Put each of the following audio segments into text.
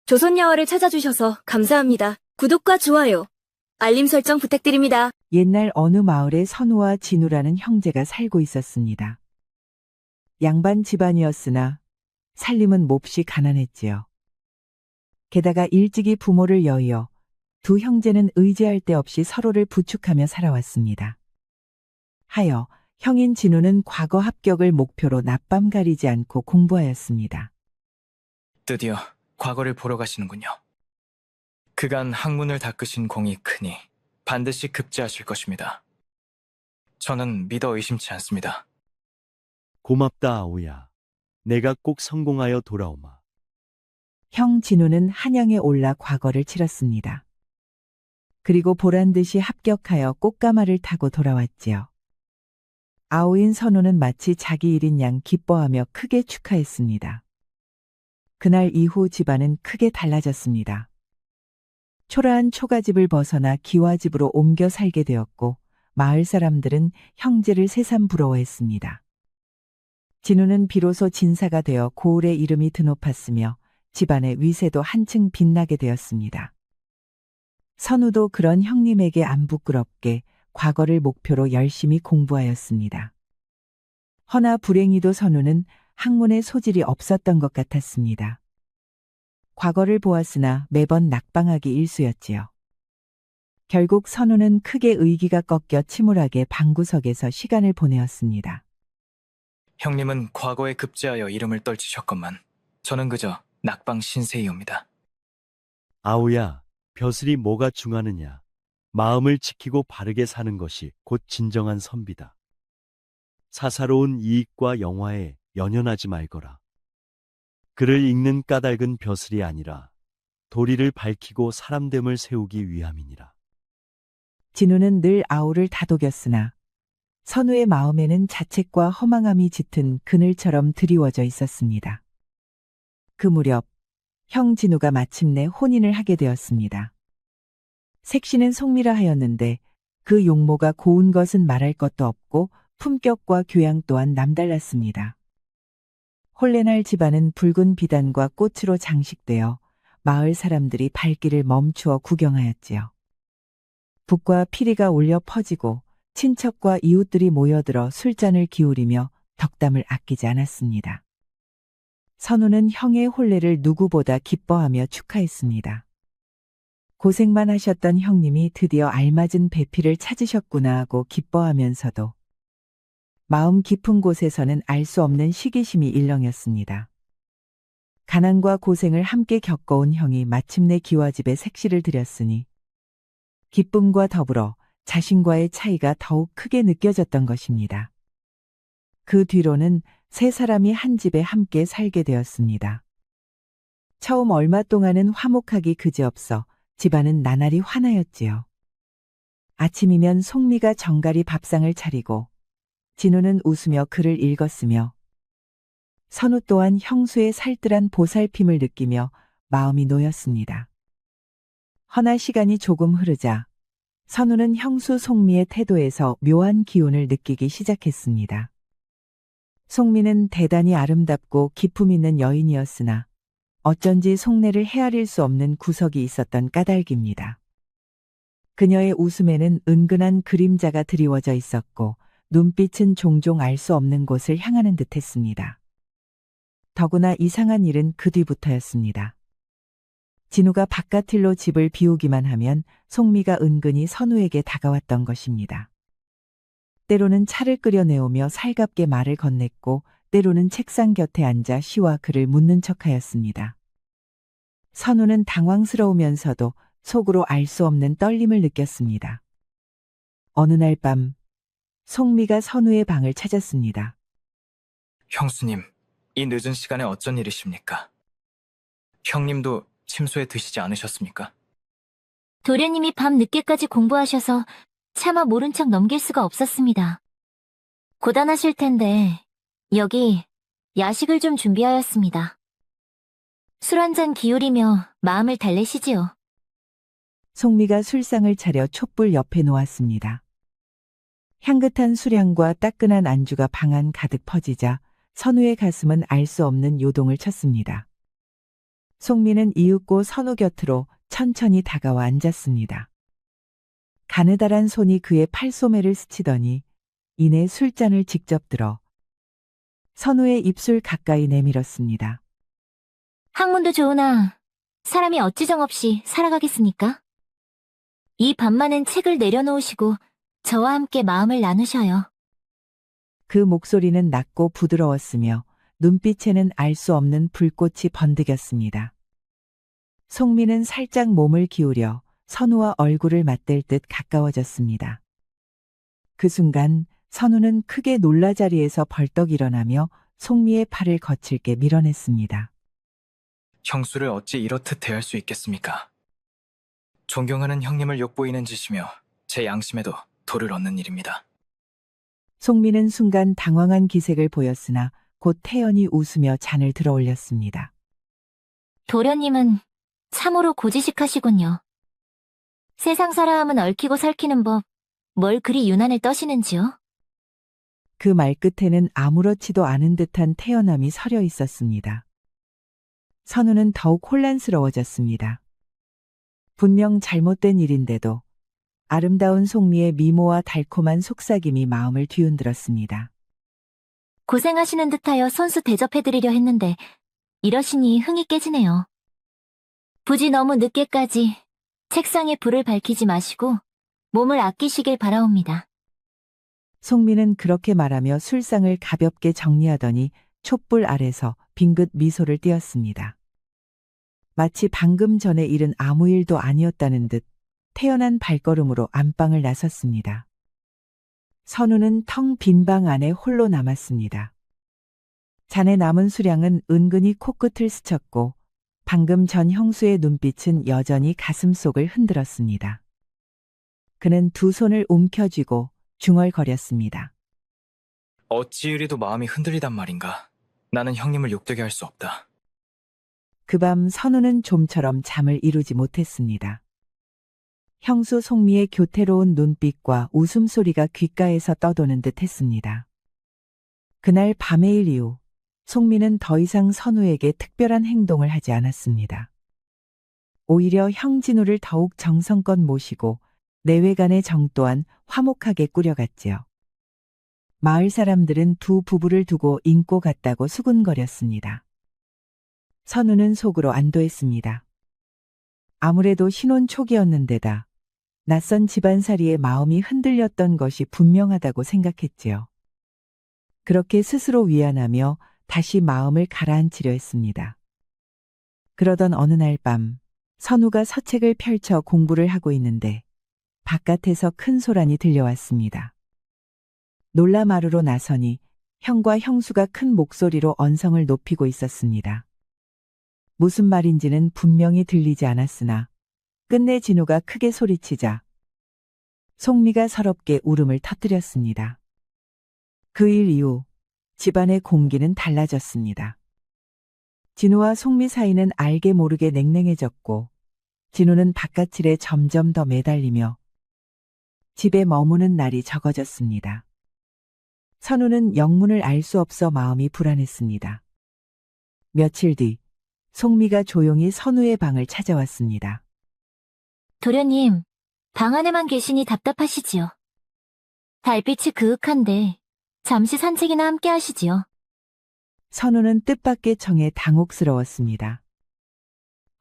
조선야화를 찾아주셔서 감사합니다. 구독과 좋아요, 알림 설정 부탁드립니다. 옛날 어느 마을에 선우와 진우라는 형제가 살고 있었습니다. 양반 집안이었으나 살림은 몹시 가난했지요. 게다가 일찍이 부모를 여의어 두 형제는 의지할 데 없이 서로를 부축하며 살아왔습니다. 하여 형인 진우는 과거 합격을 목표로 낮밤 가리지 않고 공부하였습니다. 드디어 과거를 보러 가시는군요. 그간 학문을 닦으신 공이 크니 반드시 급제하실 것입니다. 저는 믿어 의심치 않습니다. 고맙다, 아우야. 내가 꼭 성공하여 돌아오마. 형 진우는 한양에 올라 과거를 치렀습니다. 그리고 보란듯이 합격하여 꽃가마를 타고 돌아왔지요. 아우인 선우는 마치 자기 일인 양 기뻐하며 크게 축하했습니다. 그날 이후 집안은 크게 달라졌습니다. 초라한 초가집을 벗어나 기와집으로 옮겨 살게 되었고 마을 사람들은 형제를 새삼 부러워했습니다. 진우는 비로소 진사가 되어 고을의 이름이 드높았으며 집안의 위세도 한층 빛나게 되었습니다. 선우도 그런 형님에게 안 부끄럽게 과거를 목표로 열심히 공부하였습니다. 허나 불행히도 선우는 학문에 소질이 없었던 것 같았습니다. 과거를 보았으나 매번 낙방하기 일쑤였지요. 결국 선우는 크게 의기가 꺾여 침울하게 방구석에서 시간을 보내었습니다. 형님은 과거에 급제하여 이름을 떨치셨건만 저는 그저 낙방 신세이옵니다. 아우야, 벼슬이 뭐가 중하느냐. 마음을 지키고 바르게 사는 것이 곧 진정한 선비다. 사사로운 이익과 영화에 연연하지 말거라. 글을 읽는 까닭은 벼슬이 아니라 도리를 밝히고 사람됨을 세우기 위함이니라. 진우는 늘 아우를 다독였으나 선우의 마음에는 자책과 허망함이 짙은 그늘처럼 드리워져 있었습니다. 그 무렵 형 진우가 마침내 혼인을 하게 되었습니다. 색시는 송미라 하였는데 그 용모가 고운 것은 말할 것도 없고 품격과 교양 또한 남달랐습니다. 홀레날 집안은 붉은 비단과 꽃으로 장식되어 마을 사람들이 발길을 멈추어 구경하였지요. 북과 피리가 울려 퍼지고 친척과 이웃들이 모여들어 술잔을 기울이며 덕담을 아끼지 않았습니다. 선우는 형의 혼례를 누구보다 기뻐하며 축하했습니다. 고생만 하셨던 형님이 드디어 알맞은 배필을 찾으셨구나 하고 기뻐하면서도 마음 깊은 곳에서는 알 수 없는 시기심이 일렁였습니다. 가난과 고생을 함께 겪어온 형이 마침내 기와집에 색시를 들였으니 기쁨과 더불어 자신과의 차이가 더욱 크게 느껴졌던 것입니다. 그 뒤로는 세 사람이 한 집에 함께 살게 되었습니다. 처음 얼마 동안은 화목하기 그지없어 집안은 나날이 환하였지요. 아침이면 송미가 정갈이 밥상을 차리고 진우는 웃으며 글을 읽었으며 선우 또한 형수의 살뜰한 보살핌을 느끼며 마음이 놓였습니다. 허나 시간이 조금 흐르자 선우는 형수 송미의 태도에서 묘한 기운을 느끼기 시작했습니다. 송미는 대단히 아름답고 기품 있는 여인이었으나 어쩐지 속내를 헤아릴 수 없는 구석이 있었던 까닭입니다. 그녀의 웃음에는 은근한 그림자가 드리워져 있었고 눈빛은 종종 알 수 없는 곳을 향하는 듯했습니다. 더구나 이상한 일은 그 뒤부터였습니다. 진우가 바깥일로 집을 비우기만 하면 송미가 은근히 선우에게 다가왔던 것입니다. 때로는 차를 끓여내오며 살갑게 말을 건넸고 때로는 책상 곁에 앉아 시와 글을 묻는 척하였습니다. 선우는 당황스러우면서도 속으로 알 수 없는 떨림을 느꼈습니다. 어느 날 밤 송미가 선우의 방을 찾았습니다. 형수님, 이 늦은 시간에 어쩐 일이십니까? 형님도 침소에 드시지 않으셨습니까? 도련님이 밤 늦게까지 공부하셔서 차마 모른 척 넘길 수가 없었습니다. 고단하실 텐데 여기 야식을 좀 준비하였습니다. 술 한 잔 기울이며 마음을 달래시지요. 송미가 술상을 차려 촛불 옆에 놓았습니다. 향긋한 수량과 따끈한 안주가 방 안 가득 퍼지자 선우의 가슴은 알 수 없는 요동을 쳤습니다. 송미는 이윽고 선우 곁으로 천천히 다가와 앉았습니다. 가느다란 손이 그의 팔소매를 스치더니 이내 술잔을 직접 들어 선우의 입술 가까이 내밀었습니다. 학문도 좋으나 사람이 어찌 정없이 살아가겠습니까? 이 밤만은 책을 내려놓으시고 저와 함께 마음을 나누셔요. 그 목소리는 낮고 부드러웠으며 눈빛에는 알 수 없는 불꽃이 번득였습니다. 송미는 살짝 몸을 기울여 선우와 얼굴을 맞댈 듯 가까워졌습니다. 그 순간 선우는 크게 놀라 자리에서 벌떡 일어나며 송미의 팔을 거칠게 밀어냈습니다. 형수를 어찌 이렇듯 대할 수 있겠습니까? 존경하는 형님을 욕보이는 짓이며 제 양심에도 돌을 얻는 일입니다. 송미는 순간 당황한 기색을 보였으나 곧 태연히 웃으며 잔을 들어 올렸습니다. 도련님은 참으로 고지식하시군요. 세상 사람은 얽히고 설키는 법, 뭘 그리 유난을 떠시는지요? 그 말끝에는 아무렇지도 않은 듯한 태연함이 서려 있었습니다. 선우는 더욱 혼란스러워졌습니다. 분명 잘못된 일인데도 아름다운 송미의 미모와 달콤한 속삭임이 마음을 뒤흔들었습니다. 고생하시는 듯하여 손수 대접해드리려 했는데 이러시니 흥이 깨지네요. 부디 너무 늦게까지 책상에 불을 밝히지 마시고 몸을 아끼시길 바라옵니다. 송미는 그렇게 말하며 술상을 가볍게 정리하더니 촛불 아래서 빙긋 미소를 띄었습니다. 마치 방금 전에 일은 아무 일도 아니었다는 듯 태연한 발걸음으로 안방을 나섰습니다. 선우는 텅 빈 방 안에 홀로 남았습니다. 잔에 남은 수량은 은근히 코끝을 스쳤고 방금 전 형수의 눈빛은 여전히 가슴속을 흔들었습니다. 그는 두 손을 움켜쥐고 중얼거렸습니다. 어찌 이리도 마음이 흔들리단 말인가. 나는 형님을 욕되게 할 수 없다. 그 밤 선우는 좀처럼 잠을 이루지 못했습니다. 형수 송미의 교태로운 눈빛과 웃음소리가 귓가에서 떠도는 듯 했습니다. 그날 밤의 일 이후 송미는 더 이상 선우에게 특별한 행동을 하지 않았습니다. 오히려 형진우를 더욱 정성껏 모시고 내외간의 정 또한 화목하게 꾸려갔지요. 마을 사람들은 두 부부를 두고 인고 같다고 수군거렸습니다. 선우는 속으로 안도했습니다. 아무래도 신혼 초기였는데다 낯선 집안살이에 마음이 흔들렸던 것이 분명하다고 생각했지요. 그렇게 스스로 위안하며 다시 마음을 가라앉히려 했습니다. 그러던 어느 날 밤 선우가 서책을 펼쳐 공부를 하고 있는데 바깥에서 큰 소란이 들려왔습니다. 놀라 마루로 나서니 형과 형수가 큰 목소리로 언성을 높이고 있었습니다. 무슨 말인지는 분명히 들리지 않았으나 끝내 진우가 크게 소리치자 송미가 서럽게 울음을 터뜨렸습니다. 그 일 이후 집안의 공기는 달라졌습니다. 진우와 송미 사이는 알게 모르게 냉랭해졌고 진우는 바깥일에 점점 더 매달리며 집에 머무는 날이 적어졌습니다. 선우는 영문을 알 수 없어 마음이 불안했습니다. 며칠 뒤 송미가 조용히 선우의 방을 찾아왔습니다. 도련님, 방 안에만 계시니 답답하시지요. 달빛이 그윽한데 잠시 산책이나 함께 하시지요. 선우는 뜻밖의 청에 당혹스러웠습니다.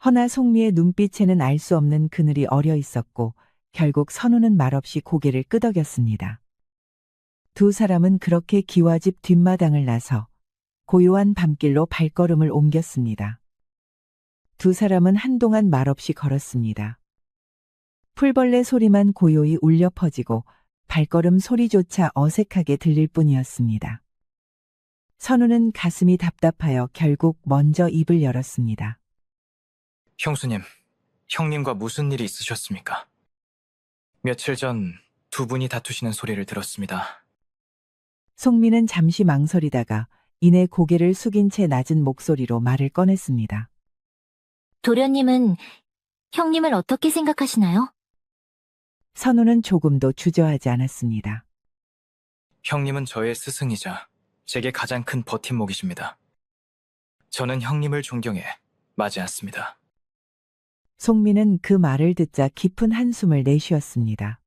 허나 송미의 눈빛에는 알 수 없는 그늘이 어려 있었고 결국 선우는 말없이 고개를 끄덕였습니다. 두 사람은 그렇게 기와집 뒷마당을 나서 고요한 밤길로 발걸음을 옮겼습니다. 두 사람은 한동안 말없이 걸었습니다. 풀벌레 소리만 고요히 울려 퍼지고 발걸음 소리조차 어색하게 들릴 뿐이었습니다. 선우는 가슴이 답답하여 결국 먼저 입을 열었습니다. 형수님, 형님과 무슨 일이 있으셨습니까? 며칠 전 두 분이 다투시는 소리를 들었습니다. 송미는 잠시 망설이다가 이내 고개를 숙인 채 낮은 목소리로 말을 꺼냈습니다. 도련님은 형님을 어떻게 생각하시나요? 선우는 조금도 주저하지 않았습니다. 형님은 저의 스승이자 제게 가장 큰 버팀목이십니다. 저는 형님을 존경해 맞지 않습니다. 송미는 그 말을 듣자 깊은 한숨을 내쉬었습니다.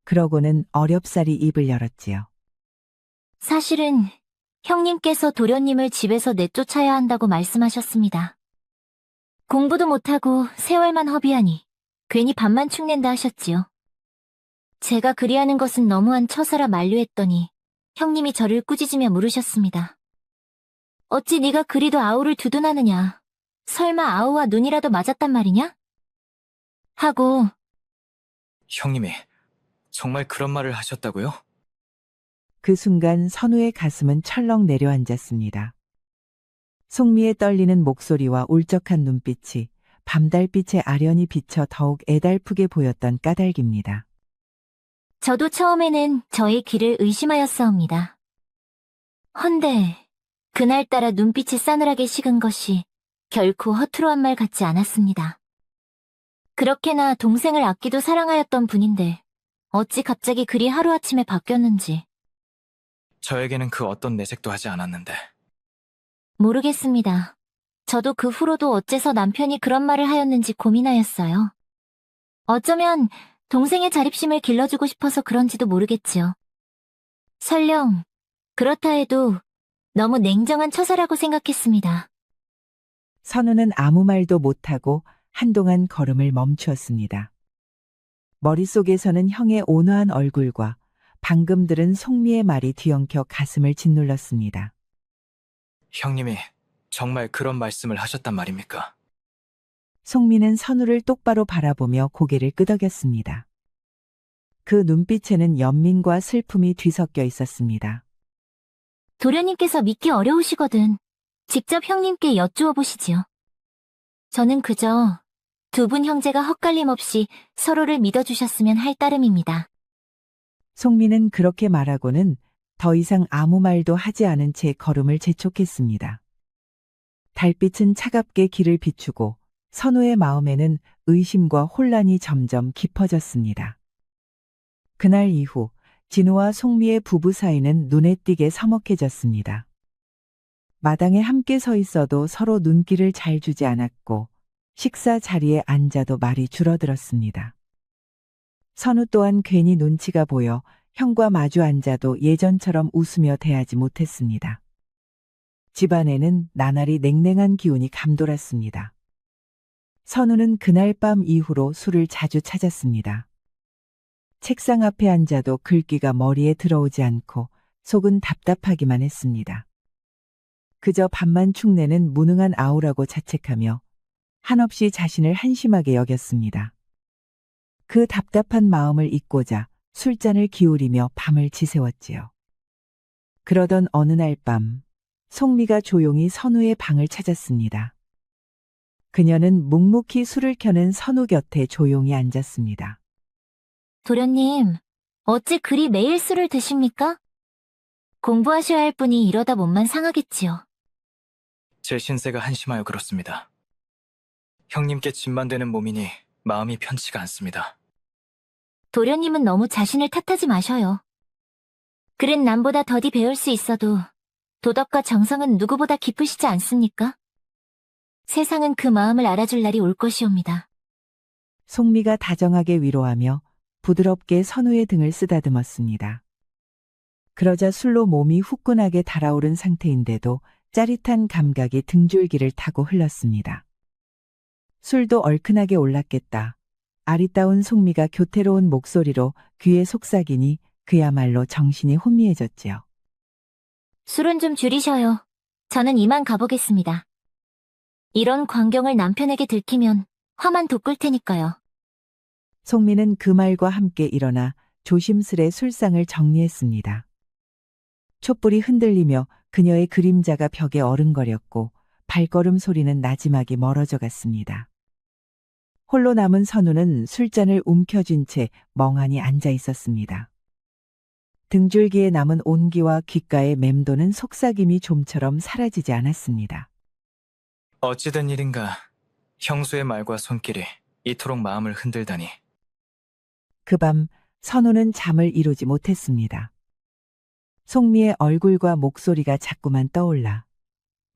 그러고는 어렵사리 입을 열었지요. 사실은 형님께서 도련님을 집에서 내쫓아야 한다고 말씀하셨습니다. 공부도 못하고 세월만 허비하니 괜히 밥만 축낸다 하셨지요. 제가 그리하는 것은 너무한 처사라 만류했더니 형님이 저를 꾸짖으며 물으셨습니다. 어찌 네가 그리도 아우를 두둔하느냐? 설마 아우와 눈이라도 맞았단 말이냐? 하고 형님이 정말 그런 말을 하셨다고요? 그 순간 선우의 가슴은 철렁 내려앉았습니다. 송미의 떨리는 목소리와 울적한 눈빛이 밤달빛에 아련히 비쳐 더욱 애달프게 보였던 까닭입니다. 저도 처음에는 저의 길을 의심하였사옵니다. 헌데 그날따라 눈빛이 싸늘하게 식은 것이 결코 허투루한 말 같지 않았습니다. 그렇게나 동생을 아끼도 사랑하였던 분인데 어찌 갑자기 그리 하루아침에 바뀌었는지 저에게는 그 어떤 내색도 하지 않았는데. 모르겠습니다. 저도 그 후로도 어째서 남편이 그런 말을 하였는지 고민하였어요. 어쩌면 동생의 자립심을 길러주고 싶어서 그런지도 모르겠지요. 설령 그렇다 해도 너무 냉정한 처사라고 생각했습니다. 선우는 아무 말도 못하고 한동안 걸음을 멈추었습니다. 머릿속에서는 형의 온화한 얼굴과 방금 들은 송미의 말이 뒤엉켜 가슴을 짓눌렀습니다. 형님이 정말 그런 말씀을 하셨단 말입니까? 송미는 선우를 똑바로 바라보며 고개를 끄덕였습니다. 그 눈빛에는 연민과 슬픔이 뒤섞여 있었습니다. 도련님께서 믿기 어려우시거든 직접 형님께 여쭈어 보시지요. 저는 그저 두 분 형제가 헛갈림 없이 서로를 믿어주셨으면 할 따름입니다. 송미는 그렇게 말하고는 더 이상 아무 말도 하지 않은 채 걸음을 재촉했습니다. 달빛은 차갑게 길을 비추고 선우의 마음에는 의심과 혼란이 점점 깊어졌습니다. 그날 이후 진우와 송미의 부부 사이는 눈에 띄게 서먹해졌습니다. 마당에 함께 서 있어도 서로 눈길을 잘 주지 않았고 식사 자리에 앉아도 말이 줄어들었습니다. 선우 또한 괜히 눈치가 보여 형과 마주 앉아도 예전처럼 웃으며 대하지 못했습니다. 집안에는 나날이 냉랭한 기운이 감돌았습니다. 선우는 그날 밤 이후로 술을 자주 찾았습니다. 책상 앞에 앉아도 글귀가 머리에 들어오지 않고 속은 답답하기만 했습니다. 그저 밥만 축내는 무능한 아우라고 자책하며 한없이 자신을 한심하게 여겼습니다. 그 답답한 마음을 잊고자 술잔을 기울이며 밤을 지새웠지요. 그러던 어느 날 밤, 송미가 조용히 선우의 방을 찾았습니다. 그녀는 묵묵히 술을 켜는 선우 곁에 조용히 앉았습니다. 도련님, 어찌 그리 매일 술을 드십니까? 공부하셔야 할 분이 이러다 몸만 상하겠지요. 제 신세가 한심하여 그렇습니다. 형님께 짐만 되는 몸이니 마음이 편치가 않습니다. 도련님은 너무 자신을 탓하지 마셔요. 그랜 남보다 더디 배울 수 있어도 도덕과 정성은 누구보다 깊으시지 않습니까? 세상은 그 마음을 알아줄 날이 올 것이옵니다. 송미가 다정하게 위로하며 부드럽게 선우의 등을 쓰다듬었습니다. 그러자 술로 몸이 후끈하게 달아오른 상태인데도 짜릿한 감각이 등줄기를 타고 흘렀습니다. 술도 얼큰하게 올랐겠다. 아리따운 송미가 교태로운 목소리로 귀에 속삭이니 그야말로 정신이 혼미해졌지요. 술은 좀 줄이셔요. 저는 이만 가보겠습니다. 이런 광경을 남편에게 들키면 화만 돋굴 테니까요. 송미는 그 말과 함께 일어나 조심스레 술상을 정리했습니다. 촛불이 흔들리며 그녀의 그림자가 벽에 어른거렸고 발걸음 소리는 나지막이 멀어져 갔습니다. 홀로 남은 선우는 술잔을 움켜쥔 채 멍하니 앉아 있었습니다. 등줄기에 남은 온기와 귓가에 맴도는 속삭임이 좀처럼 사라지지 않았습니다. 어찌된 일인가 형수의 말과 손길이 이토록 마음을 흔들다니. 그 밤 선우는 잠을 이루지 못했습니다. 송미의 얼굴과 목소리가 자꾸만 떠올라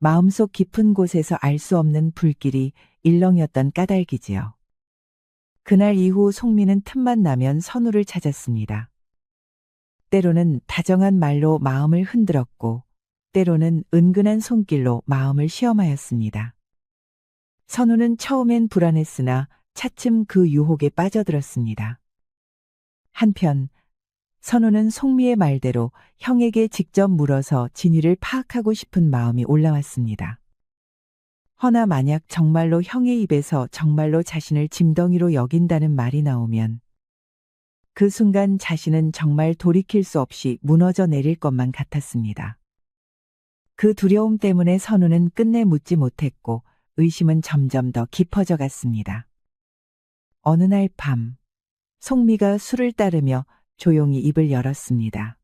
마음속 깊은 곳에서 알 수 없는 불길이 일렁였던 까닭이지요. 그날 이후 송미는 틈만 나면 선우를 찾았습니다. 때로는 다정한 말로 마음을 흔들었고, 때로는 은근한 손길로 마음을 시험하였습니다. 선우는 처음엔 불안했으나 차츰 그 유혹에 빠져들었습니다. 한편 선우는 송미의 말대로 형에게 직접 물어서 진위를 파악하고 싶은 마음이 올라왔습니다. 허나 만약 정말로 형의 입에서 정말로 자신을 짐덩이로 여긴다는 말이 나오면 그 순간 자신은 정말 돌이킬 수 없이 무너져 내릴 것만 같았습니다. 그 두려움 때문에 선우는 끝내 묻지 못했고 의심은 점점 더 깊어져 갔습니다. 어느 날 밤, 송미가 술을 따르며 조용히 입을 열었습니다.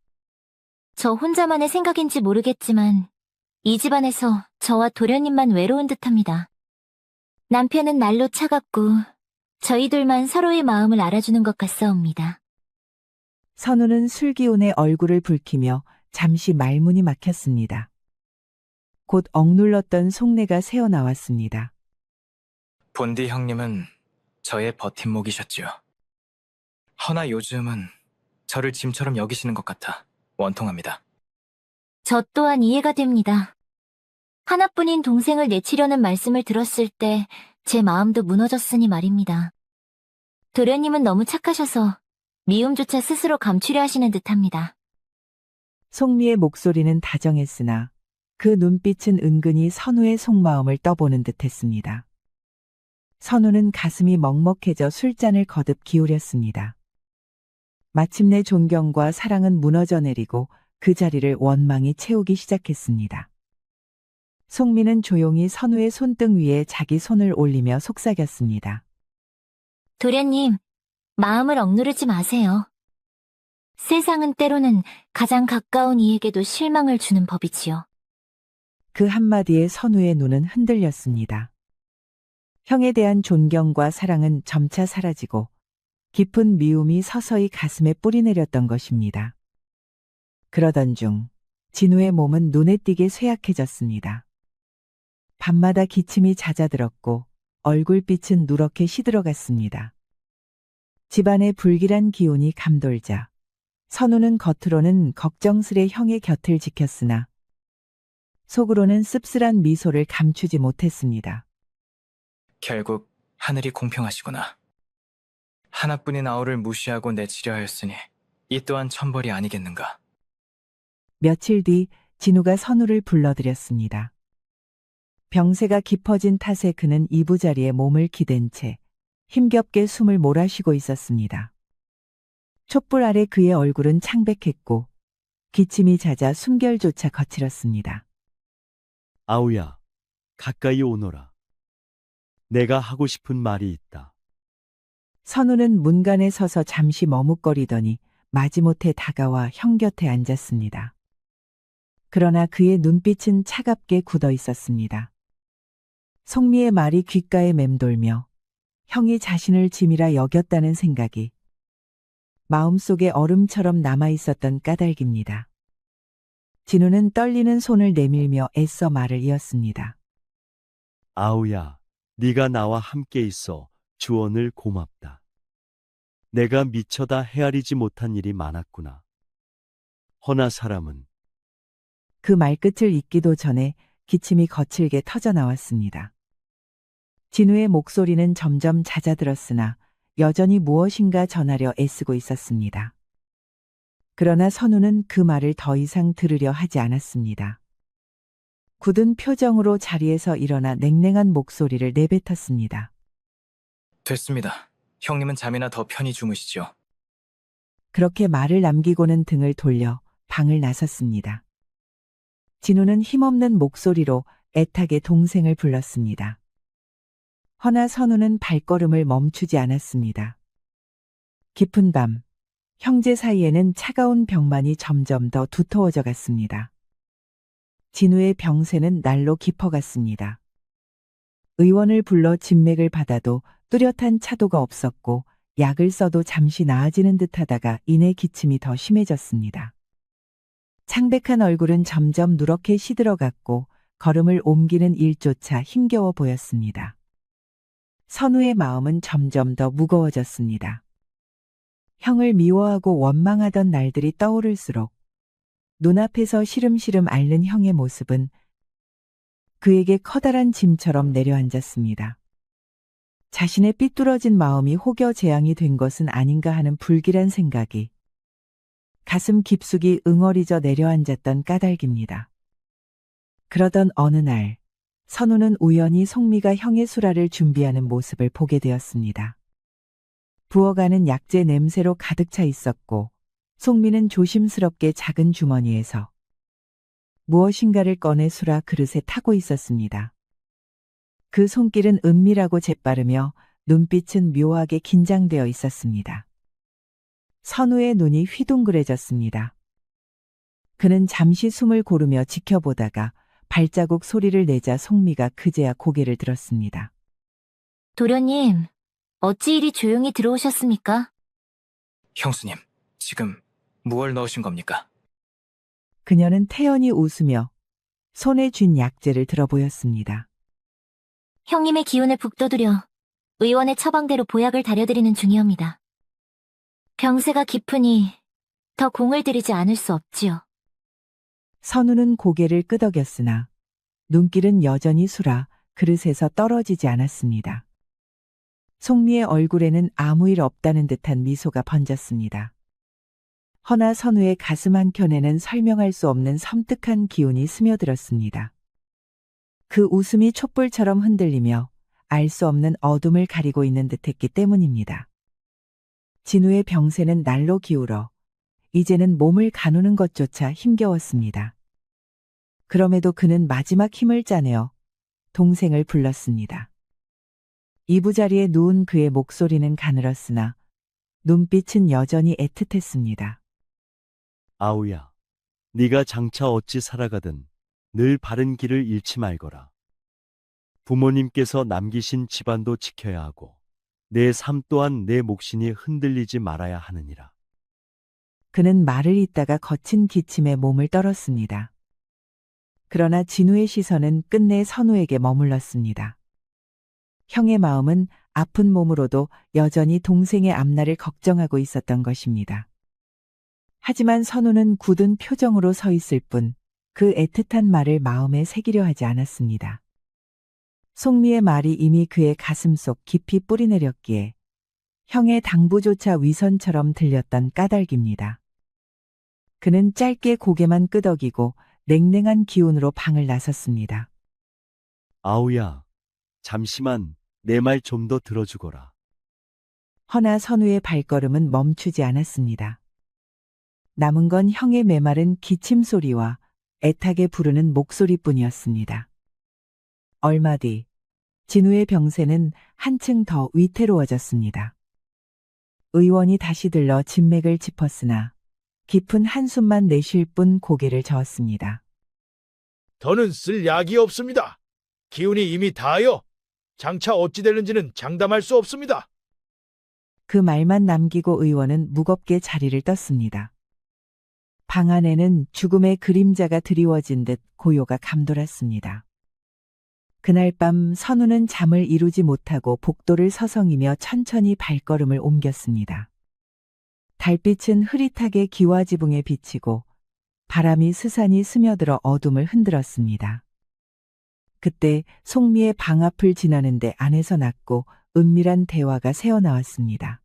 저 혼자만의 생각인지 모르겠지만 이 집안에서 저와 도련님만 외로운 듯합니다. 남편은 날로 차갑고 저희들만 서로의 마음을 알아주는 것 같사옵니다. 선우는 술 기운에 얼굴을 붉히며 잠시 말문이 막혔습니다. 곧 억눌렀던 속내가 새어나왔습니다. 본디 형님은 저의 버팀목이셨지요. 허나 요즘은 저를 짐처럼 여기시는 것 같아 원통합니다. 저 또한 이해가 됩니다. 하나뿐인 동생을 내치려는 말씀을 들었을 때 제 마음도 무너졌으니 말입니다. 도련님은 너무 착하셔서 미움조차 스스로 감추려 하시는 듯합니다. 송미의 목소리는 다정했으나 그 눈빛은 은근히 선우의 속마음을 떠보는 듯했습니다. 선우는 가슴이 먹먹해져 술잔을 거듭 기울였습니다. 마침내 존경과 사랑은 무너져 내리고 그 자리를 원망이 채우기 시작했습니다. 송미는 조용히 선우의 손등 위에 자기 손을 올리며 속삭였습니다. 도련님, 마음을 억누르지 마세요. 세상은 때로는 가장 가까운 이에게도 실망을 주는 법이지요. 그 한마디에 선우의 눈은 흔들렸습니다. 형에 대한 존경과 사랑은 점차 사라지고 깊은 미움이 서서히 가슴에 뿌리내렸던 것입니다. 그러던 중 진우의 몸은 눈에 띄게 쇠약해졌습니다. 밤마다 기침이 잦아들었고 얼굴빛은 누렇게 시들어갔습니다. 집안의 불길한 기운이 감돌자 선우는 겉으로는 걱정스레 형의 곁을 지켰으나 속으로는 씁쓸한 미소를 감추지 못했습니다. 결국 하늘이 공평하시구나. 하나뿐인 아우를 무시하고 내치려 하였으니 이 또한 천벌이 아니겠는가. 며칠 뒤 진우가 선우를 불러들였습니다. 병세가 깊어진 탓에 그는 이부자리에 몸을 기댄 채 힘겹게 숨을 몰아쉬고 있었습니다. 촛불 아래 그의 얼굴은 창백했고 기침이 잦아 숨결조차 거칠었습니다. 아우야, 가까이 오너라. 내가 하고 싶은 말이 있다. 선우는 문간에 서서 잠시 머뭇거리더니 마지못해 다가와 형 곁에 앉았습니다. 그러나 그의 눈빛은 차갑게 굳어 있었습니다. 송미의 말이 귓가에 맴돌며 형이 자신을 짐이라 여겼다는 생각이 마음속에 얼음처럼 남아있었던 까닭입니다. 진우는 떨리는 손을 내밀며 애써 말을 이었습니다. 아우야, 네가 나와 함께 있어 주원을 고맙다. 내가 미쳐다 헤아리지 못한 일이 많았구나. 허나 사람은 그 말끝을 잇기도 전에 기침이 거칠게 터져 나왔습니다. 진우의 목소리는 점점 잦아들었으나 여전히 무엇인가 전하려 애쓰고 있었습니다. 그러나 선우는 그 말을 더 이상 들으려 하지 않았습니다. 굳은 표정으로 자리에서 일어나 냉랭한 목소리를 내뱉었습니다. 됐습니다. 형님은 잠이나 더 편히 주무시죠. 그렇게 말을 남기고는 등을 돌려 방을 나섰습니다. 진우는 힘없는 목소리로 애타게 동생을 불렀습니다. 허나 선우는 발걸음을 멈추지 않았습니다. 깊은 밤, 형제 사이에는 차가운 벽만이 점점 더 두터워져 갔습니다. 진우의 병세는 날로 깊어갔습니다. 의원을 불러 진맥을 받아도 뚜렷한 차도가 없었고 약을 써도 잠시 나아지는 듯하다가 이내 기침이 더 심해졌습니다. 창백한 얼굴은 점점 누렇게 시들어갔고 걸음을 옮기는 일조차 힘겨워 보였습니다. 선우의 마음은 점점 더 무거워졌습니다. 형을 미워하고 원망하던 날들이 떠오를수록 눈앞에서 시름시름 앓는 형의 모습은 그에게 커다란 짐처럼 내려앉았습니다. 자신의 삐뚤어진 마음이 혹여 재앙이 된 것은 아닌가 하는 불길한 생각이 가슴 깊숙이 응어리져 내려앉았던 까닭입니다. 그러던 어느 날, 선우는 우연히 송미가 형의 수라를 준비하는 모습을 보게 되었습니다. 부어가는 약재 냄새로 가득 차 있었고, 송미는 조심스럽게 작은 주머니에서 무엇인가를 꺼내 수라 그릇에 타고 있었습니다. 그 손길은 은밀하고 재빠르며 눈빛은 묘하게 긴장되어 있었습니다. 선우의 눈이 휘둥그레졌습니다. 그는 잠시 숨을 고르며 지켜보다가 발자국 소리를 내자 송미가 그제야 고개를 들었습니다. 도련님, 어찌 이리 조용히 들어오셨습니까? 형수님, 지금 무얼 넣으신 겁니까? 그녀는 태연히 웃으며 손에 쥔 약재를 들어 보였습니다. 형님의 기운을 북돋우려 의원의 처방대로 보약을 다려드리는 중이옵니다. 병세가 깊으니 더 공을 들이지 않을 수 없지요. 선우는 고개를 끄덕였으나 눈길은 여전히 수라 그릇에서 떨어지지 않았습니다. 송미의 얼굴에는 아무 일 없다는 듯한 미소가 번졌습니다. 허나 선우의 가슴 한켠에는 설명할 수 없는 섬뜩한 기운이 스며들었습니다. 그 웃음이 촛불처럼 흔들리며 알 수 없는 어둠을 가리고 있는 듯했기 때문입니다. 진우의 병세는 날로 기울어 이제는 몸을 가누는 것조차 힘겨웠습니다. 그럼에도 그는 마지막 힘을 짜내어 동생을 불렀습니다. 이부자리에 누운 그의 목소리는 가늘었으나 눈빛은 여전히 애틋했습니다. 아우야, 네가 장차 어찌 살아가든 늘 바른 길을 잃지 말거라. 부모님께서 남기신 집안도 지켜야 하고 내 삶 또한 내 몫이니 흔들리지 말아야 하느니라. 그는 말을 잇다가 거친 기침에 몸을 떨었습니다. 그러나 진우의 시선은 끝내 선우에게 머물렀습니다. 형의 마음은 아픈 몸으로도 여전히 동생의 앞날을 걱정하고 있었던 것입니다. 하지만 선우는 굳은 표정으로 서 있을 뿐 그 애틋한 말을 마음에 새기려 하지 않았습니다. 송미의 말이 이미 그의 가슴 속 깊이 뿌리내렸기에 형의 당부조차 위선처럼 들렸던 까닭입니다. 그는 짧게 고개만 끄덕이고 냉랭한 기운으로 방을 나섰습니다. 아우야, 잠시만 내 말 좀 더 들어주거라. 허나 선우의 발걸음은 멈추지 않았습니다. 남은 건 형의 메마른 기침 소리와 애타게 부르는 목소리뿐이었습니다. 얼마 뒤 진우의 병세는 한층 더 위태로워졌습니다. 의원이 다시 들러 진맥을 짚었으나 깊은 한숨만 내쉴 뿐 고개를 저었습니다. 더는 쓸 약이 없습니다. 기운이 이미 다하여 장차 어찌 되는지는 장담할 수 없습니다. 그 말만 남기고 의원은 무겁게 자리를 떴습니다. 방 안에는 죽음의 그림자가 드리워진 듯 고요가 감돌았습니다. 그날 밤 선우는 잠을 이루지 못하고 복도를 서성이며 천천히 발걸음을 옮겼습니다. 달빛은 흐릿하게 기와지붕에 비치고 바람이 스산히 스며들어 어둠을 흔들었습니다. 그때 송미의 방 앞을 지나는데 안에서 낮고 은밀한 대화가 새어나왔습니다.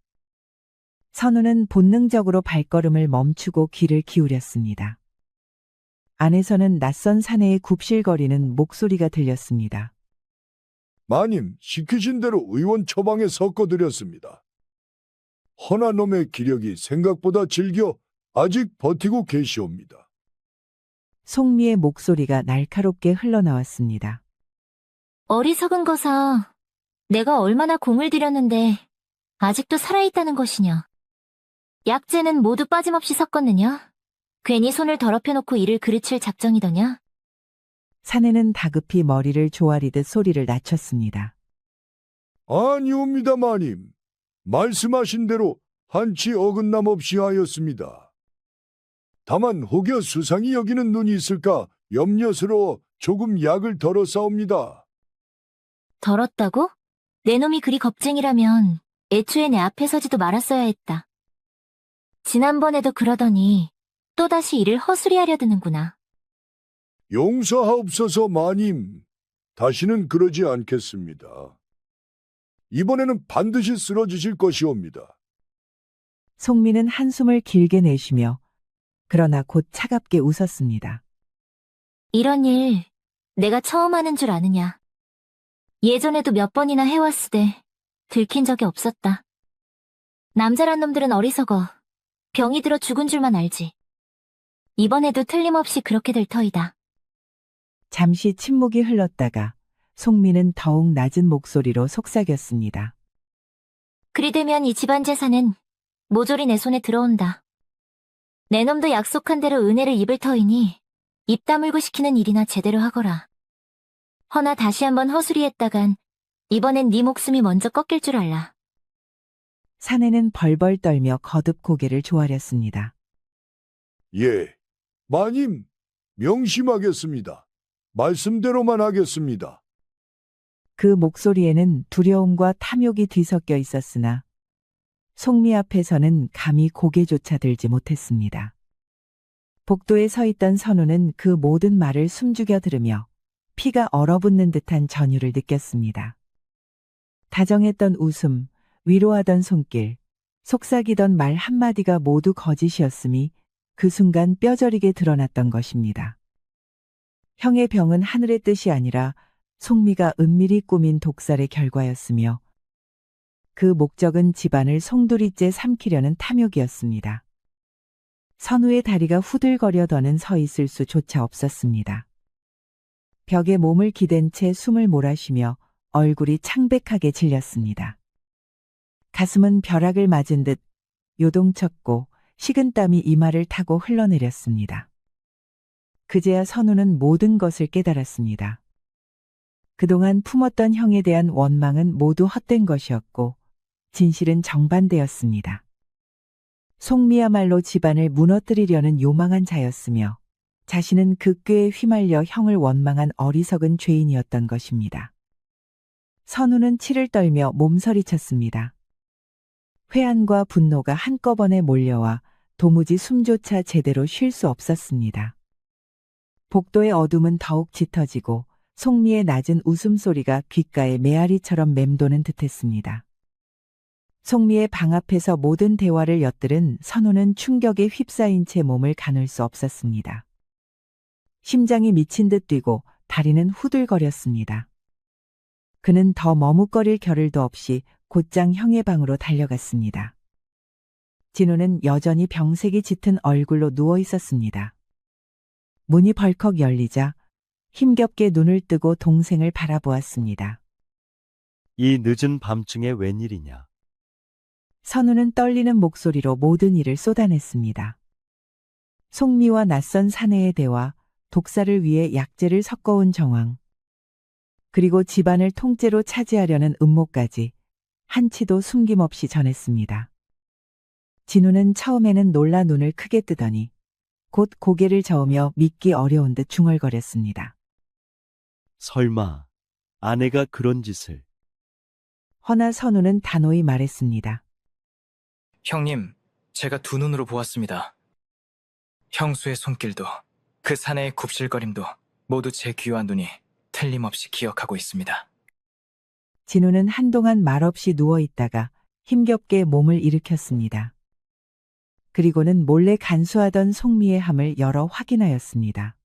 선우는 본능적으로 발걸음을 멈추고 귀를 기울였습니다. 안에서는 낯선 사내의 굽실거리는 목소리가 들렸습니다. 마님, 시키신 대로 의원 처방에 섞어드렸습니다. 허나 놈의 기력이 생각보다 질겨 아직 버티고 계시옵니다. 송미의 목소리가 날카롭게 흘러나왔습니다. 어리석은 거사, 내가 얼마나 공을 들였는데 아직도 살아있다는 것이냐? 약재는 모두 빠짐없이 섞었느냐? 괜히 손을 더럽혀놓고 이를 그르칠 작정이더냐? 사내는 다급히 머리를 조아리듯 소리를 낮췄습니다. 아니옵니다, 마님. 말씀하신 대로 한치 어긋남 없이 하였습니다. 다만 혹여 수상히 여기는 눈이 있을까 염려스러워 조금 약을 덜어 싸웁니다. 더럽다고? 내 놈이 그리 겁쟁이라면 애초에 내 앞에 서지도 말았어야 했다. 지난번에도 그러더니 또다시 일을 허술히 하려 드는구나. 용서하옵소서 마님. 다시는 그러지 않겠습니다. 이번에는 반드시 쓰러지실 것이옵니다. 송미는 한숨을 길게 내쉬며 그러나 곧 차갑게 웃었습니다. 이런 일 내가 처음 하는 줄 아느냐. 예전에도 몇 번이나 해왔으되 들킨 적이 없었다. 남자란 놈들은 어리석어 병이 들어 죽은 줄만 알지. 이번에도 틀림없이 그렇게 될 터이다. 잠시 침묵이 흘렀다가 송미는 더욱 낮은 목소리로 속삭였습니다. 그리 되면 이 집안 재산은 모조리 내 손에 들어온다. 내 놈도 약속한 대로 은혜를 입을 터이니 입 다물고 시키는 일이나 제대로 하거라. 허나 다시 한번 허술히 했다간 이번엔 네 목숨이 먼저 꺾일 줄 알라. 사내는 벌벌 떨며 거듭 고개를 조아렸습니다. 예, 마님, 명심하겠습니다. 말씀대로만 하겠습니다. 그 목소리에는 두려움과 탐욕이 뒤섞여 있었으나 송미 앞에서는 감히 고개조차 들지 못했습니다. 복도에 서 있던 선우는 그 모든 말을 숨죽여 들으며 피가 얼어붙는 듯한 전율을 느꼈습니다. 다정했던 웃음, 위로하던 손길, 속삭이던 말 한마디가 모두 거짓이었음이 그 순간 뼈저리게 드러났던 것입니다. 형의 병은 하늘의 뜻이 아니라 송미가 은밀히 꾸민 독살의 결과였으며 그 목적은 집안을 송두리째 삼키려는 탐욕이었습니다. 선우의 다리가 후들거려 더는 서 있을 수조차 없었습니다. 벽에 몸을 기댄 채 숨을 몰아쉬며 얼굴이 창백하게 질렸습니다. 가슴은 벼락을 맞은 듯 요동쳤고 식은땀이 이마를 타고 흘러내렸습니다. 그제야 선우는 모든 것을 깨달았습니다. 그동안 품었던 형에 대한 원망은 모두 헛된 것이었고 진실은 정반대였습니다. 송미야말로 집안을 무너뜨리려는 요망한 자였으며 자신은 그 꾀에 휘말려 형을 원망한 어리석은 죄인이었던 것입니다. 선우는 치를 떨며 몸서리쳤습니다. 회한과 분노가 한꺼번에 몰려와 도무지 숨조차 제대로 쉴 수 없었습니다. 복도의 어둠은 더욱 짙어지고 송미의 낮은 웃음소리가 귓가에 메아리처럼 맴도는 듯했습니다. 송미의 방 앞에서 모든 대화를 엿들은 선우는 충격에 휩싸인 채 몸을 가눌 수 없었습니다. 심장이 미친 듯 뛰고 다리는 후들거렸습니다. 그는 더 머뭇거릴 겨를도 없이 곧장 형의 방으로 달려갔습니다. 진우는 여전히 병색이 짙은 얼굴로 누워 있었습니다. 문이 벌컥 열리자 힘겹게 눈을 뜨고 동생을 바라보았습니다. 이 늦은 밤중에 웬일이냐? 선우는 떨리는 목소리로 모든 일을 쏟아냈습니다. 송미와 낯선 사내의 대화, 독사를 위해 약재를 섞어온 정황, 그리고 집안을 통째로 차지하려는 음모까지 한치도 숨김없이 전했습니다. 진우는 처음에는 놀라 눈을 크게 뜨더니 곧 고개를 저으며 믿기 어려운 듯 중얼거렸습니다. 설마 아내가 그런 짓을? 허나 선우는 단호히 말했습니다. 형님, 제가 두 눈으로 보았습니다. 형수의 손길도 그 사내의 굽실거림도 모두 제 귀와 눈이 틀림없이 기억하고 있습니다. 진우는 한동안 말없이 누워있다가 힘겹게 몸을 일으켰습니다. 그리고는 몰래 간수하던 송미의 함을 열어 확인하였습니다.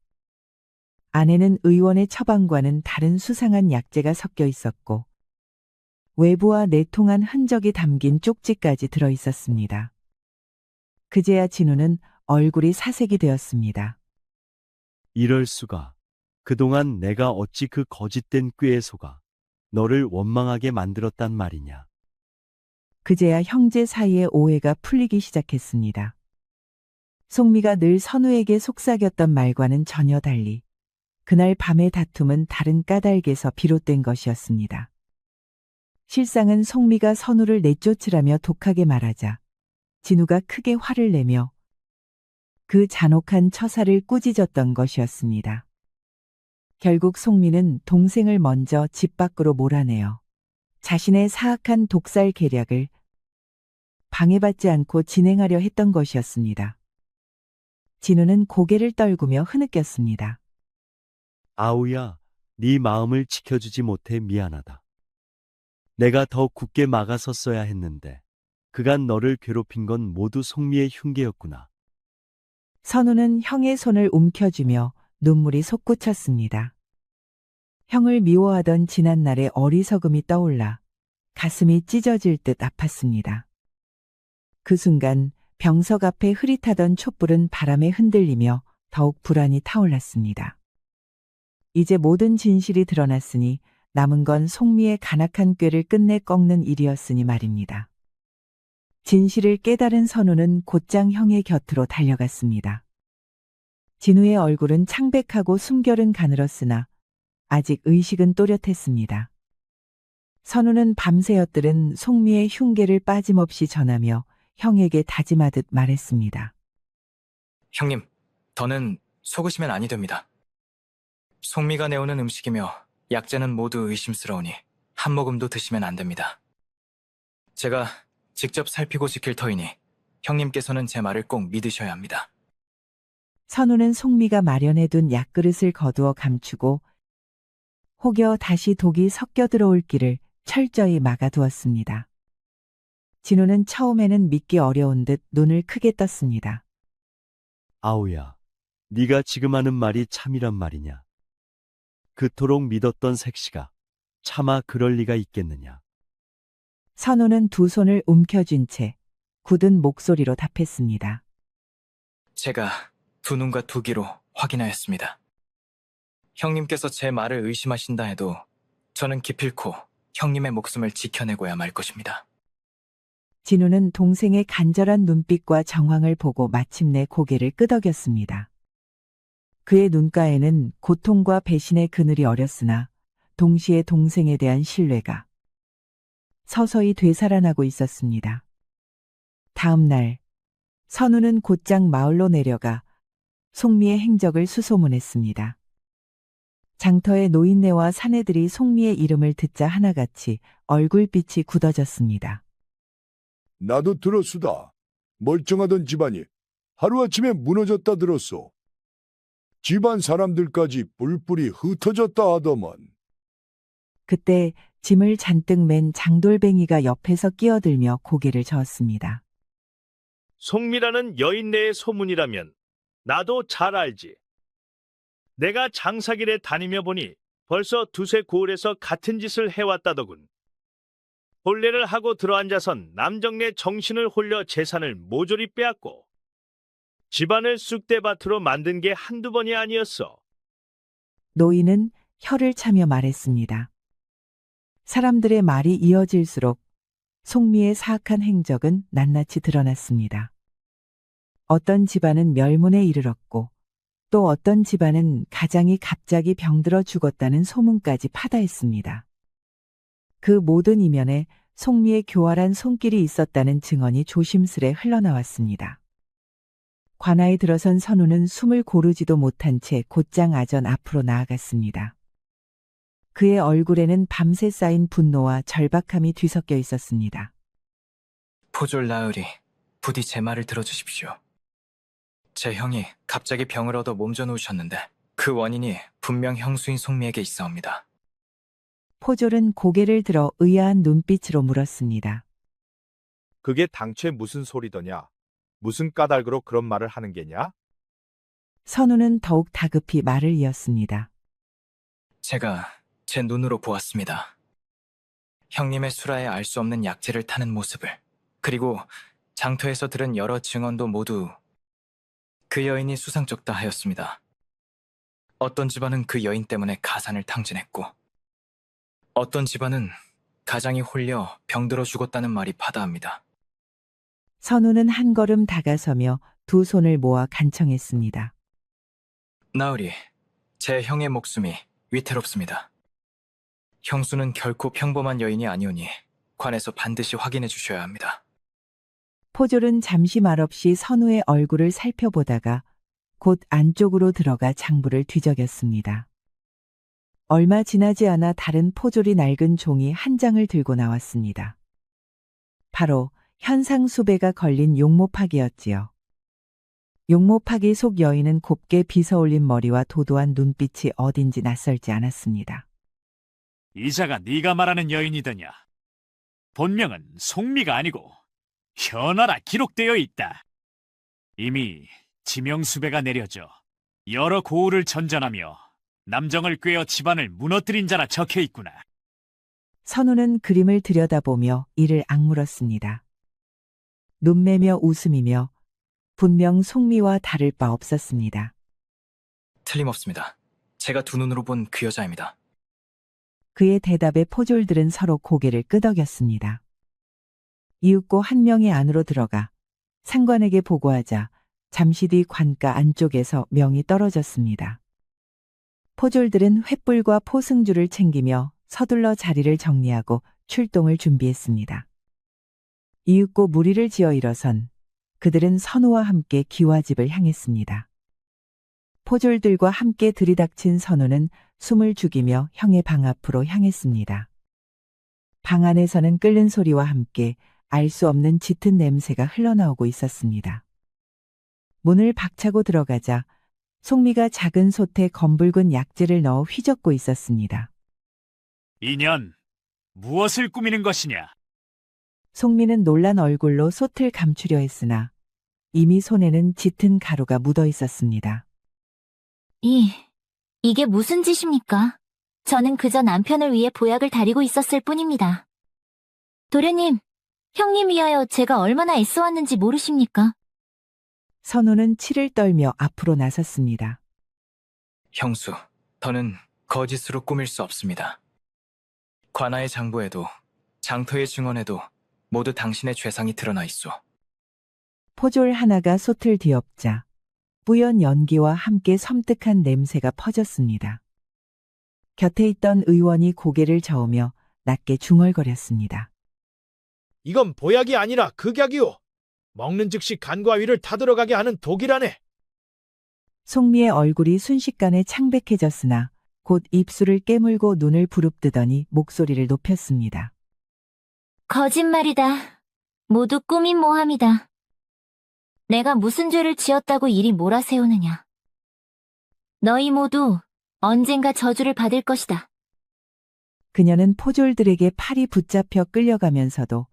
안에는 의원의 처방과는 다른 수상한 약재가 섞여 있었고 외부와 내통한 흔적이 담긴 쪽지까지 들어 있었습니다. 그제야 진우는 얼굴이 사색이 되었습니다. 이럴 수가. 그동안 내가 어찌 그 거짓된 꾀에 속아 너를 원망하게 만들었단 말이냐. 그제야 형제 사이의 오해가 풀리기 시작했습니다. 송미가 늘 선우에게 속삭였던 말과는 전혀 달리 그날 밤의 다툼은 다른 까닭에서 비롯된 것이었습니다. 실상은 송미가 선우를 내쫓으라며 독하게 말하자 진우가 크게 화를 내며 그 잔혹한 처사를 꾸짖었던 것이었습니다. 결국 송미는 동생을 먼저 집 밖으로 몰아내어 자신의 사악한 독살 계략을 방해받지 않고 진행하려 했던 것이었습니다. 진우는 고개를 떨구며 흐느꼈습니다. 아우야, 네 마음을 지켜주지 못해 미안하다. 내가 더 굳게 막아섰어야 했는데 그간 너를 괴롭힌 건 모두 송미의 흉계였구나. 선우는 형의 손을 움켜쥐며 눈물이 솟구쳤습니다. 형을 미워하던 지난날의 어리석음이 떠올라 가슴이 찢어질 듯 아팠습니다. 그 순간 병석 앞에 흐릿하던 촛불은 바람에 흔들리며 더욱 불안이 타올랐습니다. 이제 모든 진실이 드러났으니 남은 건 송미의 간악한 꾀를 끝내 꺾는 일이었으니 말입니다. 진실을 깨달은 선우는 곧장 형의 곁으로 달려갔습니다. 진우의 얼굴은 창백하고 숨결은 가늘었으나 아직 의식은 또렷했습니다. 선우는 밤새 엿들은 송미의 흉계를 빠짐없이 전하며 형에게 다짐하듯 말했습니다. 형님, 더는 속으시면 아니 됩니다. 송미가 내오는 음식이며 약재는 모두 의심스러우니 한 모금도 드시면 안 됩니다. 제가 직접 살피고 지킬 터이니 형님께서는 제 말을 꼭 믿으셔야 합니다. 선우는 송미가 마련해둔 약그릇을 거두어 감추고 혹여 다시 독이 섞여 들어올 길을 철저히 막아두었습니다. 진우는 처음에는 믿기 어려운 듯 눈을 크게 떴습니다. 아우야, 네가 지금 하는 말이 참이란 말이냐? 그토록 믿었던 색시가 차마 그럴 리가 있겠느냐? 선우는 두 손을 움켜쥔 채 굳은 목소리로 답했습니다. 제가 두 눈과 두 귀로 확인하였습니다. 형님께서 제 말을 의심하신다 해도 저는 기필코 형님의 목숨을 지켜내고야 말 것입니다. 진우는 동생의 간절한 눈빛과 정황을 보고 마침내 고개를 끄덕였습니다. 그의 눈가에는 고통과 배신의 그늘이 어렸으나 동시에 동생에 대한 신뢰가 서서히 되살아나고 있었습니다. 다음 날 선우는 곧장 마을로 내려가 송미의 행적을 수소문했습니다. 장터의 노인네와 사내들이 송미의 이름을 듣자 하나같이 얼굴빛이 굳어졌습니다. 나도 들었수다. 멀쩡하던 집안이 하루아침에 무너졌다 들었소. 집안 사람들까지 뿔뿔이 흩어졌다 하더만. 그때 짐을 잔뜩 맨 장돌뱅이가 옆에서 끼어들며 고개를 저었습니다. 송미라는 여인네의 소문이라면 나도 잘 알지. 내가 장사길에 다니며 보니 벌써 두세 고을에서 같은 짓을 해왔다더군. 혼례를 하고 들어앉아선 남정네 정신을 홀려 재산을 모조리 빼앗고 집안을 쑥대밭으로 만든 게 한두 번이 아니었어. 노인은 혀를 차며 말했습니다. 사람들의 말이 이어질수록 송미의 사악한 행적은 낱낱이 드러났습니다. 어떤 집안은 멸문에 이르렀고 또 어떤 집안은 가장이 갑자기 병들어 죽었다는 소문까지 파다했습니다. 그 모든 이면에 송미의 교활한 손길이 있었다는 증언이 조심스레 흘러나왔습니다. 관아에 들어선 선우는 숨을 고르지도 못한 채 곧장 아전 앞으로 나아갔습니다. 그의 얼굴에는 밤새 쌓인 분노와 절박함이 뒤섞여 있었습니다. 포졸 나으리, 부디 제 말을 들어주십시오. 제 형이 갑자기 병을 얻어 몸져 누우셨는데 그 원인이 분명 형수인 송미에게 있사옵니다. 포졸은 고개를 들어 의아한 눈빛으로 물었습니다. 그게 당최 무슨 소리더냐? 무슨 까닭으로 그런 말을 하는 게냐? 선우는 더욱 다급히 말을 이었습니다. 제가 제 눈으로 보았습니다. 형님의 수라에 알 수 없는 약재를 타는 모습을, 그리고 장터에서 들은 여러 증언도 모두 그 여인이 수상쩍다 하였습니다. 어떤 집안은 그 여인 때문에 가산을 탕진했고 어떤 집안은 가장이 홀려 병들어 죽었다는 말이 파다합니다. 선우는 한 걸음 다가서며 두 손을 모아 간청했습니다. 나으리, 제 형의 목숨이 위태롭습니다. 형수는 결코 평범한 여인이 아니오니 관에서 반드시 확인해 주셔야 합니다. 포졸은 잠시 말없이 선우의 얼굴을 살펴보다가 곧 안쪽으로 들어가 장부를 뒤적였습니다. 얼마 지나지 않아 다른 포졸이 낡은 종이 한 장을 들고 나왔습니다. 바로 현상수배가 걸린 용모팍이었지요. 용모팍이 속 여인은 곱게 빗어올린 머리와 도도한 눈빛이 어딘지 낯설지 않았습니다. 이자가 네가 말하는 여인이더냐? 본명은 송미가 아니고 현아라 기록되어 있다. 이미 지명수배가 내려져 여러 고을을 전전하며 남정을 꿰어 집안을 무너뜨린 자라 적혀 있구나. 선우는 그림을 들여다보며 이를 악물었습니다. 눈매며 웃음이며 분명 송미와 다를 바 없었습니다. 틀림없습니다. 제가 두 눈으로 본 그 여자입니다. 그의 대답에 포졸들은 서로 고개를 끄덕였습니다. 이윽고 한 명이 안으로 들어가 상관에게 보고하자 잠시 뒤 관가 안쪽에서 명이 떨어졌습니다. 포졸들은 횃불과 포승줄을 챙기며 서둘러 자리를 정리하고 출동을 준비했습니다. 이윽고 무리를 지어 일어선 그들은 선우와 함께 기와집을 향했습니다. 포졸들과 함께 들이닥친 선우는 숨을 죽이며 형의 방 앞으로 향했습니다. 방 안에서는 끓는 소리와 함께 알 수 없는 짙은 냄새가 흘러나오고 있었습니다. 문을 박차고 들어가자 송미가 작은 솥에 검붉은 약재를 넣어 휘젓고 있었습니다. 이년 무엇을 꾸미는 것이냐? 송미는 놀란 얼굴로 솥을 감추려 했으나 이미 손에는 짙은 가루가 묻어 있었습니다. 이게 무슨 짓입니까? 저는 그저 남편을 위해 보약을 다리고 있었을 뿐입니다. 도련님, 형님 위하여 제가 얼마나 애써왔는지 모르십니까? 선우는 치를 떨며 앞으로 나섰습니다. 형수, 더는 거짓으로 꾸밀 수 없습니다. 관아의 장부에도 장터의 증언에도 모두 당신의 죄상이 드러나 있소. 포졸 하나가 솥을 뒤엎자 뿌연 연기와 함께 섬뜩한 냄새가 퍼졌습니다. 곁에 있던 의원이 고개를 저으며 낮게 중얼거렸습니다. 이건 보약이 아니라 극약이오. 먹는 즉시 간과 위를 타들어가게 하는 독이라네. 송미의 얼굴이 순식간에 창백해졌으나 곧 입술을 깨물고 눈을 부릅뜨더니 목소리를 높였습니다. 거짓말이다. 모두 꾸민 모함이다. 내가 무슨 죄를 지었다고 이리 몰아세우느냐. 너희 모두 언젠가 저주를 받을 것이다. 그녀는 포졸들에게 팔이 붙잡혀 끌려가면서도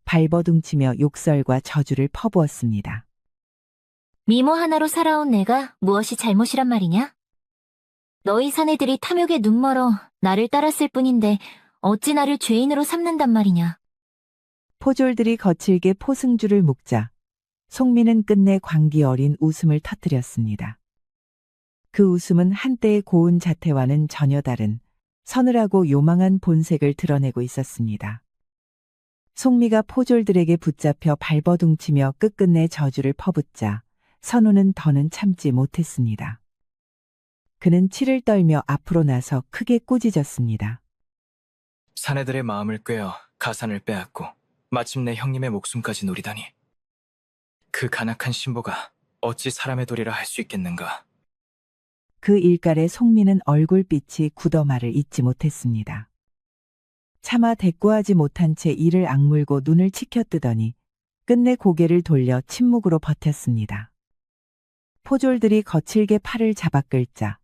발버둥치며 욕설과 저주를 퍼부었습니다. 미모 하나로 살아온 내가 무엇이 잘못이란 말이냐? 너희 사내들이 탐욕에 눈멀어 나를 따랐을 뿐인데 어찌 나를 죄인으로 삼는단 말이냐? 포졸들이 거칠게 포승줄을 묶자 송미는 끝내 광기 어린 웃음을 터뜨렸습니다. 그 웃음은 한때의 고운 자태와는 전혀 다른 서늘하고 요망한 본색을 드러내고 있었습니다. 송미가 포졸들에게 붙잡혀 발버둥치며 끝끝내 저주를 퍼붓자 선우는 더는 참지 못했습니다. 그는 치를 떨며 앞으로 나서 크게 꾸짖었습니다. 사내들의 마음을 꿰어 가산을 빼앗고 마침내 형님의 목숨까지 노리다니. 그 간악한 신보가 어찌 사람의 도리라 할 수 있겠는가. 그 일갈에 송미는 얼굴빛이 굳어 말을 잇지 못했습니다. 차마 대꾸하지 못한 채 이를 악물고 눈을 치켜뜨더니 끝내 고개를 돌려 침묵으로 버텼습니다. 포졸들이 거칠게 팔을 잡아 끌자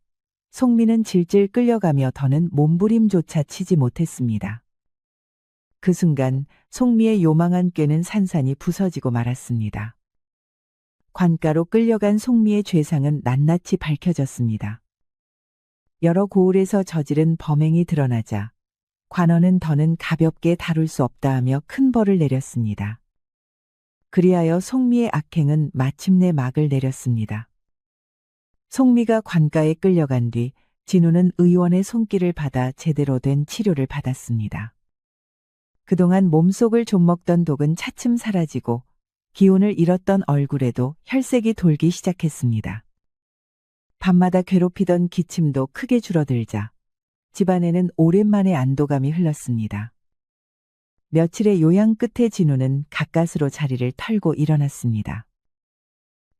송미는 질질 끌려가며 더는 몸부림조차 치지 못했습니다. 그 순간 송미의 요망한 꾀는 산산이 부서지고 말았습니다. 관가로 끌려간 송미의 죄상은 낱낱이 밝혀졌습니다. 여러 고을에서 저지른 범행이 드러나자 관원은 더는 가볍게 다룰 수 없다 하며 큰 벌을 내렸습니다. 그리하여 송미의 악행은 마침내 막을 내렸습니다. 송미가 관가에 끌려간 뒤 진우는 의원의 손길을 받아 제대로 된 치료를 받았습니다. 그동안 몸속을 좀먹던 독은 차츰 사라지고 기운을 잃었던 얼굴에도 혈색이 돌기 시작했습니다. 밤마다 괴롭히던 기침도 크게 줄어들자 집안에는 오랜만에 안도감이 흘렀습니다. 며칠의 요양 끝에 진우는 가까스로 자리를 털고 일어났습니다.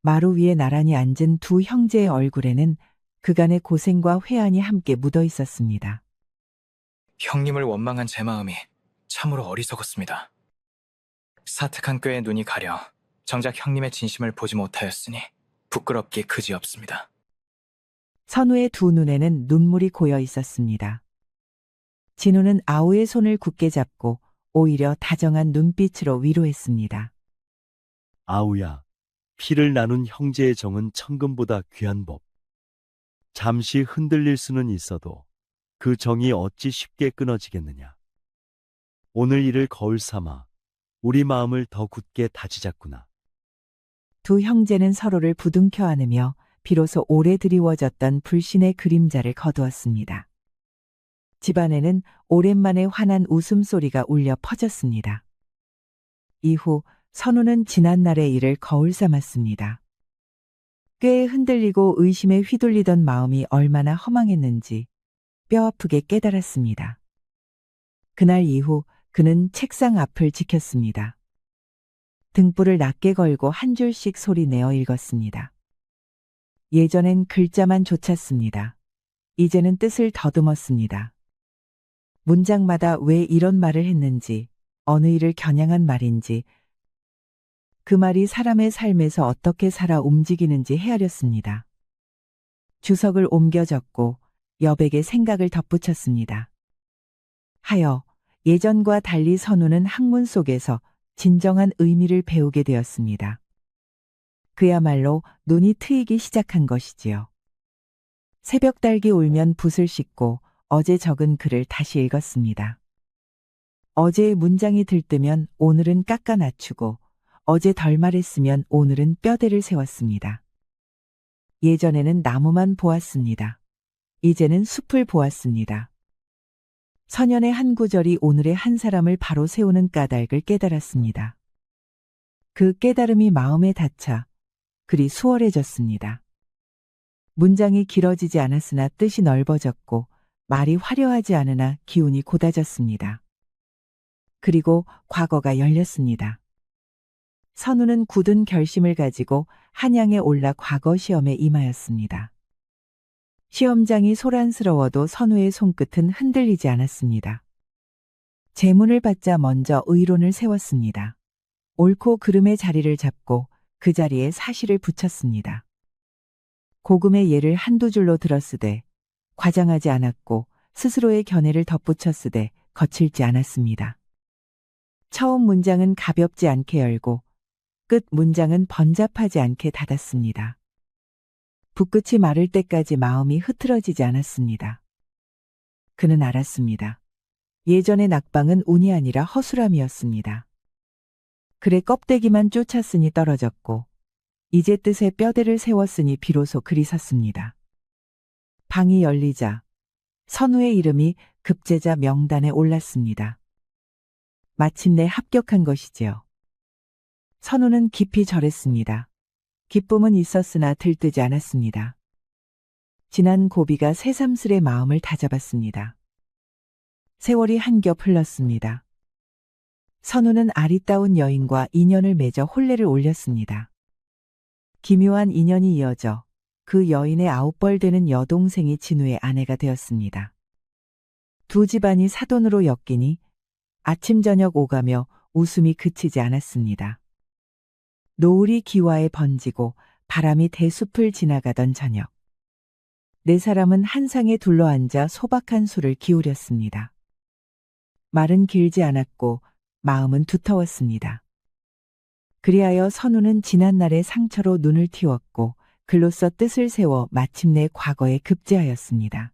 마루 위에 나란히 앉은 두 형제의 얼굴에는 그간의 고생과 회한이 함께 묻어 있었습니다. 형님을 원망한 제 마음이 참으로 어리석었습니다. 사특한 꾀에 눈이 가려 정작 형님의 진심을 보지 못하였으니 부끄럽기 그지없습니다. 선우의 두 눈에는 눈물이 고여 있었습니다. 진우는 아우의 손을 굳게 잡고 오히려 다정한 눈빛으로 위로했습니다. 아우야, 피를 나눈 형제의 정은 천금보다 귀한 법. 잠시 흔들릴 수는 있어도 그 정이 어찌 쉽게 끊어지겠느냐. 오늘 일을 거울 삼아 우리 마음을 더 굳게 다지자꾸나. 두 형제는 서로를 부둥켜 안으며 비로소 오래 드리워졌던 불신의 그림자를 거두었습니다. 집안에는 오랜만에 환한 웃음소리가 울려 퍼졌습니다. 이후 선우는 지난날의 일을 거울 삼았습니다. 꽤 흔들리고 의심에 휘둘리던 마음이 얼마나 허망했는지 뼈아프게 깨달았습니다. 그날 이후 그는 책상 앞을 지켰습니다. 등불을 낮게 걸고 한 줄씩 소리내어 읽었습니다. 예전엔 글자만 좇았습니다. 이제는 뜻을 더듬었습니다. 문장마다 왜 이런 말을 했는지, 어느 일을 겨냥한 말인지, 그 말이 사람의 삶에서 어떻게 살아 움직이는지 헤아렸습니다. 주석을 옮겨 적고 여백에 생각을 덧붙였습니다. 하여 예전과 달리 선우는 학문 속에서 진정한 의미를 배우게 되었습니다. 그야말로 눈이 트이기 시작한 것이지요. 새벽 달기 울면 붓을 씻고 어제 적은 글을 다시 읽었습니다. 어제의 문장이 들뜨면 오늘은 깎아 낮추고 어제 덜 말했으면 오늘은 뼈대를 세웠습니다. 예전에는 나무만 보았습니다. 이제는 숲을 보았습니다. 서년의 한 구절이 오늘의 한 사람을 바로 세우는 까닭을 깨달았습니다. 그 깨달음이 마음에 닿자 글이 수월해졌습니다. 문장이 길어지지 않았으나 뜻이 넓어졌고 말이 화려하지 않으나 기운이 곧아졌습니다. 그리고 과거가 열렸습니다. 선우는 굳은 결심을 가지고 한양에 올라 과거 시험에 임하였습니다. 시험장이 소란스러워도 선우의 손끝은 흔들리지 않았습니다. 제문을 받자 먼저 의론을 세웠습니다. 옳고 그름의 자리를 잡고 그 자리에 사실을 붙였습니다. 고금의 예를 한두 줄로 들었으되 과장하지 않았고 스스로의 견해를 덧붙였으되 거칠지 않았습니다. 처음 문장은 가볍지 않게 열고 끝 문장은 번잡하지 않게 닫았습니다. 붓끝이 마를 때까지 마음이 흐트러지지 않았습니다. 그는 알았습니다. 예전의 낙방은 운이 아니라 허술함이었습니다. 글의 껍데기만 쫓았으니 떨어졌고 이제 뜻에 뼈대를 세웠으니 비로소 글이 섰습니다. 방이 열리자 선우의 이름이 급제자 명단에 올랐습니다. 마침내 합격한 것이지요. 선우는 깊이 절했습니다. 기쁨은 있었으나 들뜨지 않았습니다. 지난 고비가 새삼스레 마음을 다잡았습니다. 세월이 한 겹 흘렀습니다. 선우는 아리따운 여인과 인연을 맺어 혼례를 올렸습니다. 기묘한 인연이 이어져 그 여인의 9벌 되는 여동생이 진우의 아내가 되었습니다. 두 집안이 사돈으로 엮이니 아침 저녁 오가며 웃음이 그치지 않았습니다. 노을이 기와에 번지고 바람이 대숲을 지나가던 저녁. 네 사람은 한 상에 둘러앉아 소박한 술을 기울였습니다. 말은 길지 않았고 마음은 두터웠습니다. 그리하여 선우는 지난날의 상처로 눈을 틔웠고 글로써 뜻을 세워 마침내 과거에 급제하였습니다.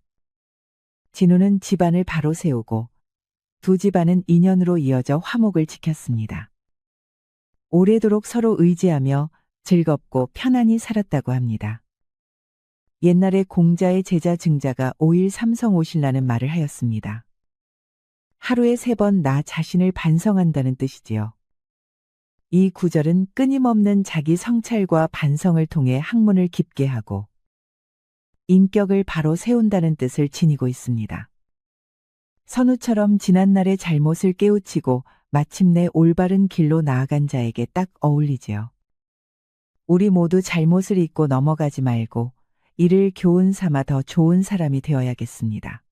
진우는 집안을 바로 세우고 두 집안은 인연으로 이어져 화목을 지켰습니다. 오래도록 서로 의지하며 즐겁고 편안히 살았다고 합니다. 옛날에 공자의 제자 증자가 5일 삼성오실라는 말을 하였습니다. 하루에 3번 나 자신을 반성한다는 뜻이지요. 이 구절은 끊임없는 자기 성찰과 반성을 통해 학문을 깊게 하고 인격을 바로 세운다는 뜻을 지니고 있습니다. 선우처럼 지난날의 잘못을 깨우치고 마침내 올바른 길로 나아간 자에게 딱 어울리지요. 우리 모두 잘못을 잊고 넘어가지 말고 이를 교훈 삼아 더 좋은 사람이 되어야겠습니다.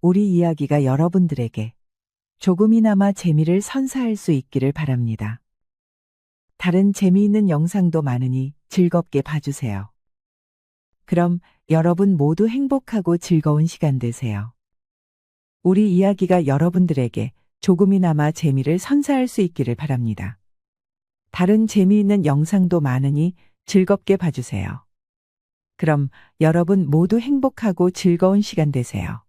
우리 이야기가 여러분들에게 조금이나마 재미를 선사할 수 있기를 바랍니다. 다른 재미있는 영상도 많으니 즐겁게 봐주세요. 그럼 여러분 모두 행복하고 즐거운 시간 되세요. 우리 이야기가 여러분들에게 조금이나마 재미를 선사할 수 있기를 바랍니다. 다른 재미있는 영상도 많으니 즐겁게 봐주세요. 그럼 여러분 모두 행복하고 즐거운 시간 되세요.